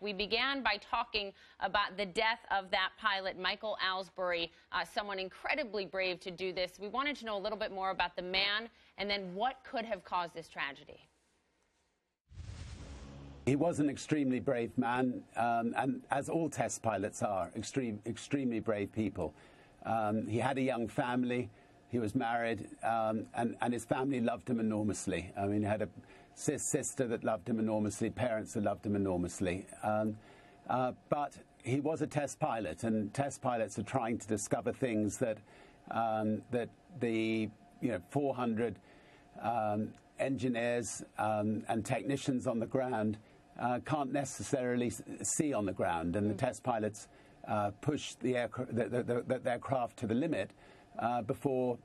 We began by talking about the death of that pilot, Michael Alsbury, someone incredibly brave to do this. We wanted to know a little bit more about the man and then what could have caused this tragedy. He was an extremely brave man, and as all test pilots are, extremely brave people. He had a young family. He was married, and his family loved him enormously. I mean, he had a sister that loved him enormously, parents that loved him enormously. But he was a test pilot, and test pilots are trying to discover things that the 400 engineers and technicians on the ground can't necessarily see on the ground. And the test pilots push the aircraft to the limit before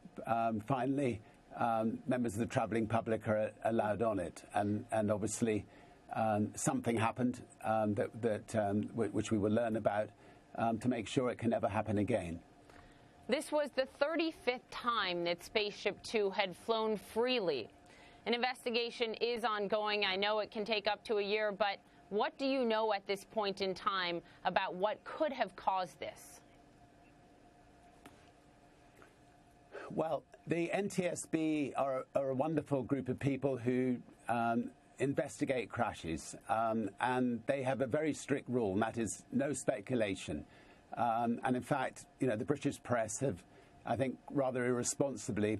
finally members of the travelling public are allowed on it. And obviously something happened which we will learn about to make sure it can never happen again. This was the 35th time that Spaceship Two had flown freely. An investigation is ongoing. I know it can take up to a year, but what do you know at this point in time about what could have caused this? Well, the NTSB are a wonderful group of people who investigate crashes, and they have a very strict rule, and that is no speculation. And in fact, the British press have, I think, rather irresponsibly,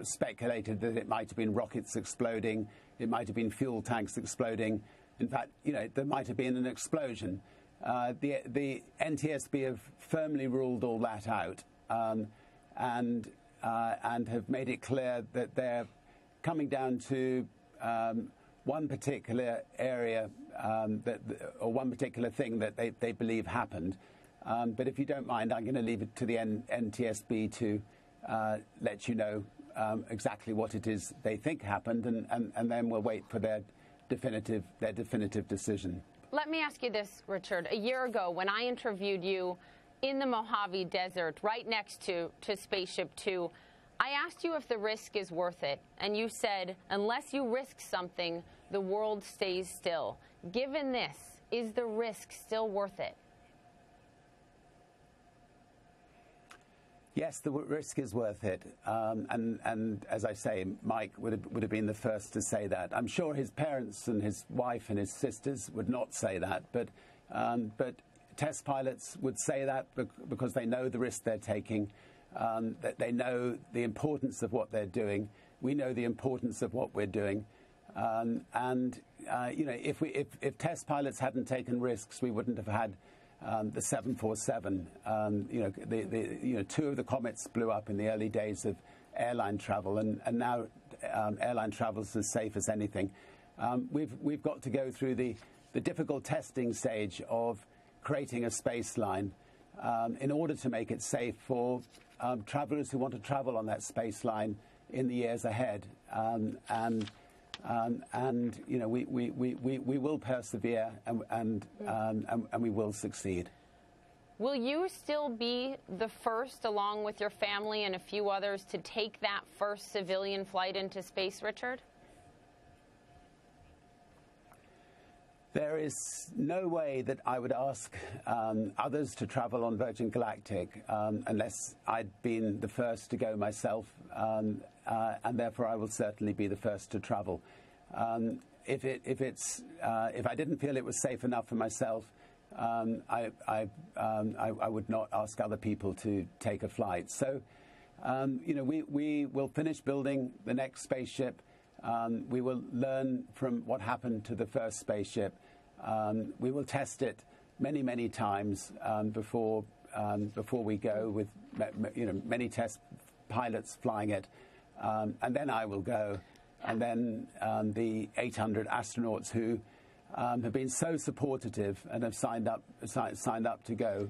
speculated that it might have been rockets exploding, it might have been fuel tanks exploding. In fact, there might have been an explosion. The NTSB have firmly ruled all that out. And have made it clear that they're coming down to one particular area or one particular thing that they believe happened. But if you don't mind, I'm going to leave it to the NTSB to let you know exactly what it is they think happened, and then we'll wait for their definitive decision. Let me ask you this, Richard. A year ago, when I interviewed you in the Mojave Desert, right next to Spaceship Two, I asked you if the risk is worth it, and you said, unless you risk something, the world stays still. Given this, is the risk still worth it? Yes, the risk is worth it, and as I say, Mike would have been the first to say that. I'm sure his parents and his wife and his sisters would not say that, but test pilots would say that because they know the risk they're taking, that they know the importance of what they're doing. We know the importance of what we're doing, if test pilots hadn't taken risks, we wouldn't have had the 747. Two of the comets blew up in the early days of airline travel, and now airline travel is as safe as anything. We've got to go through the difficult testing stage of creating a space line in order to make it safe for travellers who want to travel on that space line in the years ahead. We will persevere and we will succeed. Will you still be the first, along with your family and a few others, to take that first civilian flight into space, Richard? There is no way that I would ask others to travel on Virgin Galactic unless I'd been the first to go myself, and therefore I will certainly be the first to travel. If I didn't feel it was safe enough for myself, I would not ask other people to take a flight. So, we will finish building the next spaceship. We will learn from what happened to the first spaceship. We will test it many, many times before we go, with many test pilots flying it, and then I will go, and then the 800 astronauts who have been so supportive and have signed up to go